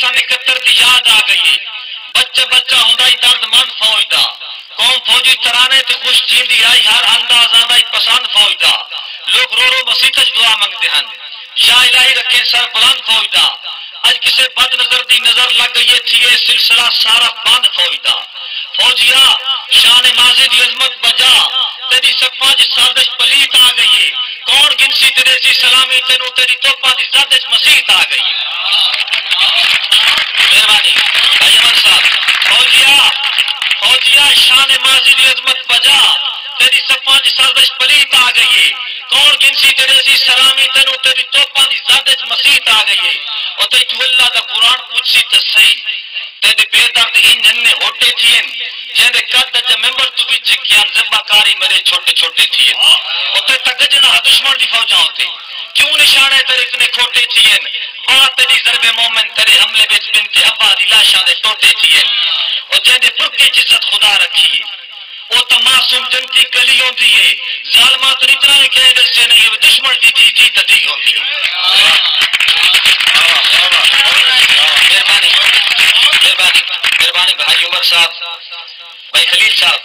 سن 71 دی یاد آ گئی بچہ بچہ ہوندا ہی درد مند فوج دا قوم فوجی ترانے تے خوش تھیندی آئی ہر انداز آندا ہی پسند فوج دا لوگ رو رو مسیح تے دعا منگتے ہیں یا الہی رکھے سر بلند فوج دا اج کسے بد نظر دی نظر لگ گئی تھی یہ سلسلہ سارا بند فوج دا فوجیا شان ماضی دی عظمت بجا تیری صفاں دی سازش پلیت آ گئی ہے کون گنسی تیرے سی سلامی تینوں تیری توپا دی زادش مسیحت آ گئی ہے مہربانی بھائی امن صاحب فوجیا شان ماضی دی عظمت بجا تیری صفاں دی سازش پلیت آ گئی ہے کون گنسی تیرے سی سلامی تینوں تیری توپا دی زادش مسیحت آ گئی ہے اور تے تو اللہ دا قرآن پوچھی تے صحیح تے بے درد انجن نے ہوٹے تھین جن دے قد تے ممبر تو بھی چکیاں ذبحکاری میرے چھوٹے چھوٹے تھین اور تے تگجنا دشمن دی فوجاں ہوتے کیوں نشانے تیرے اتنے کھوٹے تھین بات تیری ضرب مومن تیرے حملے وچ بنت ابا دی لاشاں دے ٹوٹے تھین اور جن دے برکے عزت خدا رکھی وہ تو معصوم جنتی کلی ہوندی ہے ظالماں تو اتنا ہی کہہ دسے نہیں وہ دشمن دی تھی تدی ہوندی ہے مہربانی بھائی عمر صاحب بھائی خلیل صاحب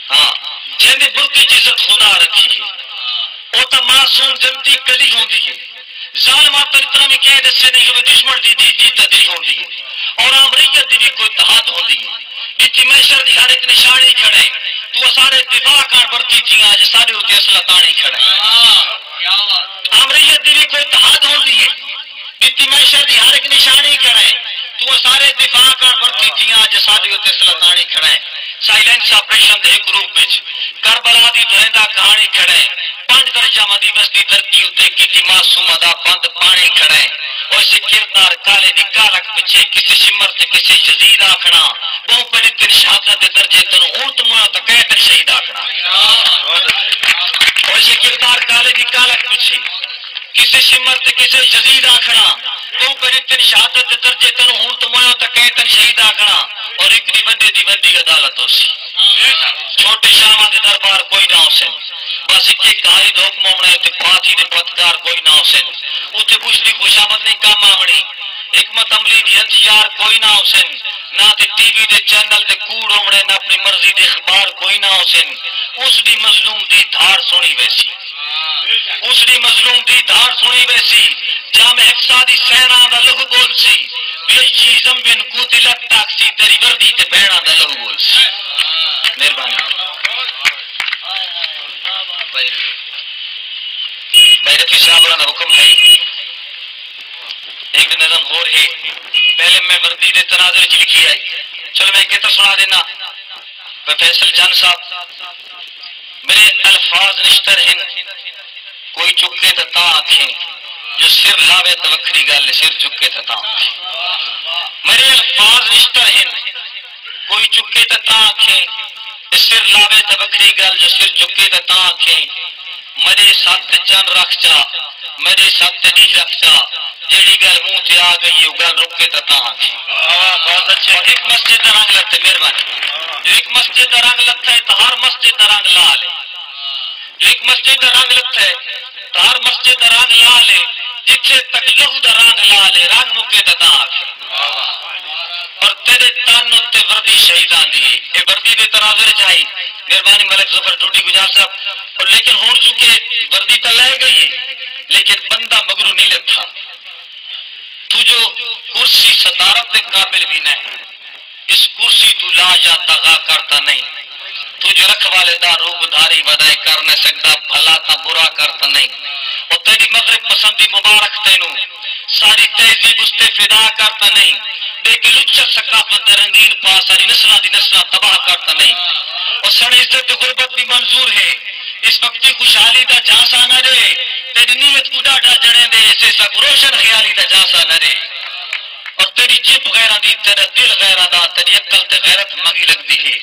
ہاں جن دی برکی عزت خدا رکھی ہے وہ تو معصوم جنتی کلی ہوندی ہے ظالماں تو اتنا بھی کہہ دسے نہیں وہ دشمن دی تدی ہوندی ہے اور امریت دی بھی کوئی اتحاد ہوندی ہے اتنی محشر دی ہر ایک نشانی کھڑے تو سارے دفاع کر برتی تھی آج سارے ہوتے اصلہ تانی کھڑے امریت دی بھی کوئی اتحاد ہوندی ہے اتنی محشر دی ہر ایک نشانی کھڑے تو سارے دفاع کر برتی تھی آج سارے ہوتے اصلہ تانی کھڑے سائلنس آپریشن دے گروپ وچ کربلا دی دہندا کہانی کھڑے 5 درجہ مدی بستی دھرتی اتے کیتی معصوم دا بند پانی کھڑے اور اسے کردار کالے دی کالک پچھے کسی شمر تے کسی یزید آکھنا وہ پر اتن شہادت دے درجے تنو ہون تمہاں تا کہتن شہید آکھنا اور اسے کردار کالے دی کالک پچھے کسی شمر تے کسی یزید آکھنا وہ پر اتن شہادت دے درجے تنو ہون تمہاں تا کہتن شہید آکھنا اور ایک دی بندے دی بندی عدالت ہو سی چھوٹے شاہاں دے دربار کوئی نہ ہو سن بس ایک قائد حکم ہونے تے پاتی دے پتکار کوئی نہ ہو سن اتنے بشری خوشامد نہیں کام آمنی حکمت عملی دی ہتھیار کوئی نہ ہو سن نہ تے ٹی وی دے چینل دے کوڑ ہونے نہ اپنی مرضی دے اخبار کوئی نہ ہو سن اس دی مظلوم دی دھار سنی ویسی اس دی مظلوم دی دھار سنی ویسی جامع اقصادی سینہ دا لہو بول سی بیشی زمبن قتلت تاکسی تیری وردی تے بہنا دا لہو بول سی مہربانی بھائی رفیع صاحب کا حکم ہے ایک نظم ہو رہی پہلے میں وردی دے تناظر چ لکھی آئی چلو میں کہتا سنا دینا فیصل جان صاحب میرے الفاظ نشتر ہیں کوئی چکے تو تا آنکھیں جو سر لاوے تو وکری گل سر چکے تو تا آنکھیں میرے الفاظ نشتر ہیں کوئی چکے تو تا آنکھیں سر لاوے تو وکری گل جو سر چکے تو تا آنکھیں میرے ساتھ چن رکھ جا میرے ساتھ نہیں رکھ جا جیڑی گل منہ تے آ گئی وہ گل رک کے تا آنکھیں بہت اچھا ایک مسجد کا رنگ لگتا ہے مہربانی ایک مسجد کا رنگ لگتا ہے تو ہر مسجد کا رنگ لال ہے ایک مسجد کا رنگ لگتا ہے تو ہر مسجد کا رنگ لال ہے جتھے تک لہو کا رنگ لال ہے رنگ مکے تا آنکھیں اور تیرے تن تے وردی شہیدان دی اے وردی دے تناظر چاہیے مہربانی ملک ظفر ڈوڈی گجار صاحب اور لیکن ہون چکے وردی تو لے گئی لیکن بندہ مگرو نہیں لکھا تو جو کرسی صدارت دے قابل بھی نہیں اس کرسی تو لا یا دغا کرتا نہیں تو جو رکھوالے دا روب دھاری ودائے کر نہ سکتا بھلا تا برا کرتا نہیں اور تیری مغرب پسندی مبارک تینوں ساری تہذیب اس تے فدا کرتا نہیں دیکھ لچر ثقافت رنگین پا ساری نسلہ دی نسلہ تباہ کرتا نہیں اور سن عزت غربت بھی منظور ہے اس وقتی خوشحالی دا جاسا نہ رہے تیری نیت کو ڈاڈا جڑے دے اسے سب روشن خیالی دا جاسا نہ رہے اور تیری جب غیرہ دی تیرا دل غیرہ دا تیری عقل تے غیرت مگی لگ دی ہے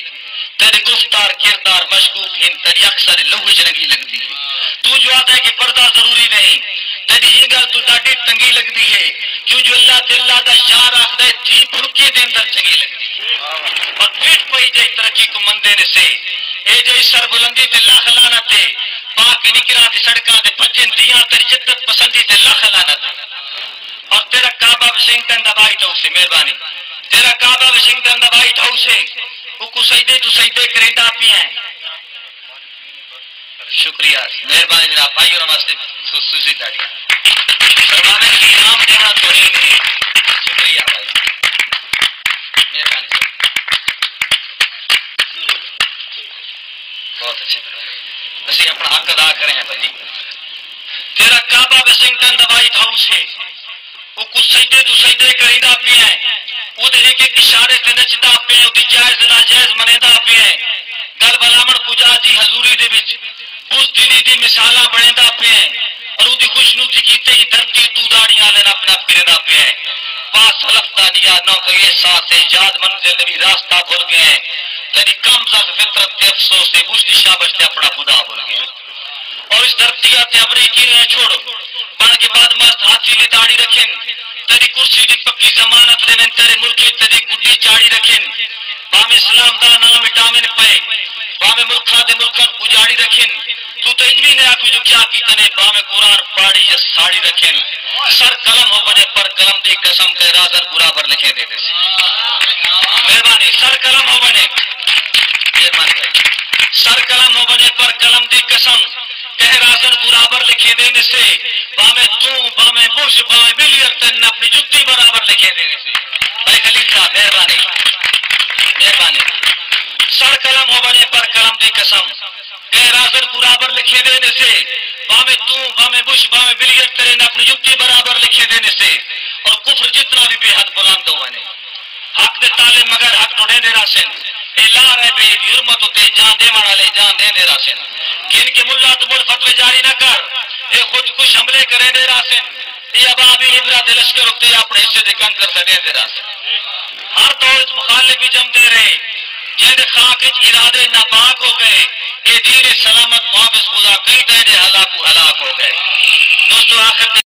تیری گفتار کردار مشکوک ہیں تیری اکثر لوہج لگی لگ دی ہے تو جو آتا ہے کہ پردہ ضروری نہیں تیری یہ گل تو ڈاڈی تنگی لگ دی ہے کیوں جو اللہ تے اللہ دا یار آخ دے تھی بھڑکے دے اندر چنگی لگ دی ہے اور پیٹ پئی جائی ترقی کو مندے نے سے اے جائی سر بلندی تے لاکھ لعنت پاک نکرا دی سڑکاں تے بھجن دیاں تیری جدت پسندی تے لاکھ لعنت اور تیرا کعبہ واشنگٹن دا وائٹ ہاؤس ہے مہربانی تیرا کعبہ واشنگٹن دا وائٹ ہاؤس ہے وہ کو سجدے تو سجدے کریندا پیا ہیں شکریہ مہربانی جناب بھائی اور واسطے خصوصی تاڑیاں فرمانے کی انعام دینا توہین ہے شکریہ بھائی مہربانی بہت اچھے اسی اپنا حق ادا کریں ہیں بھائی تیرا کعبہ واشنگٹن دا وائٹ ہاؤس ہے وہ کچھ سجدے تو سجدے کریندا پیا ہے وہ ایک ایک اشارے تے نچدا پیا وہ جائز ناجائز منیندا پیا ہے گل بلامڑ پجا دی حضوری دے وچ اس دلی دی مثالاں بنیندا پیا ہے اور وہ خوشنودی کیتے ہی دھرتی تو داڑیاں لین اپنا پھردا پیا ہے پاس حلف دا نیا نو کہ ساتھ ایجاد منزل نبی راستہ بھول گئے ہیں تیری کم زد فطرت تے افسوس تے بوش دی شابش تے اپنا خدا بھول گئے اور اس دھرتی تے امریکی نے چھوڑ بن کے بعد مست ہاتھی دی داڑھی رکھیں تیری کرسی دی پکی ضمانت دے تیرے ملک تیری گڈی چاڑی رکھیں بام اسلام دا نام مٹاویں پے بام ملکاں دے ملکاں اجاڑی رکھیں تو تے انوی نے آکھو جو کیا کیتے نے بام قرآن پاڑی یا ساڑی رکھیں سر قلم ہو بنے پر قلم دی قسم کے رازن برابر لکھے دے سے مہربانی سر قلم ہو بنے مہربانی بھائی سر قلم ہو بنے پر قلم دی قسم کہ رازن برابر لکھے دینے سے بامے تو بامے بش بامے بلیئر تن اپنی جتی برابر لکھے دینے سے بھائی خلیل صاحب مہربانی مہربانی سر قلم ہو بنے پر قلم دی قسم کہ رازن برابر لکھے دینے سے بامے تو بامے بش بامے بلیئر تن اپنی جتی برابر لکھے دینے سے اور کفر جتنا بھی بے حد بلند ہو بنے حق دے تالے مگر حق ڈوڑے دے راسن اے لا رہے بے حرمت ہوتے جان دے مانا لے جان دے راسن کن کے ملا تو بول فتوے جاری نہ کر اے خود کچھ حملے کرے دے راسن یہ ابابی عبرہ دے لشکر ہوتے اپنے حصے دے کن کر سکے دے راسن ہر دور مخالف بھی جم دے رہے جن خاک ارادے ناپاک ہو گئے یہ دین سلامت محافظ خدا کئی دے ہلاک ہو گئے دوستو آخر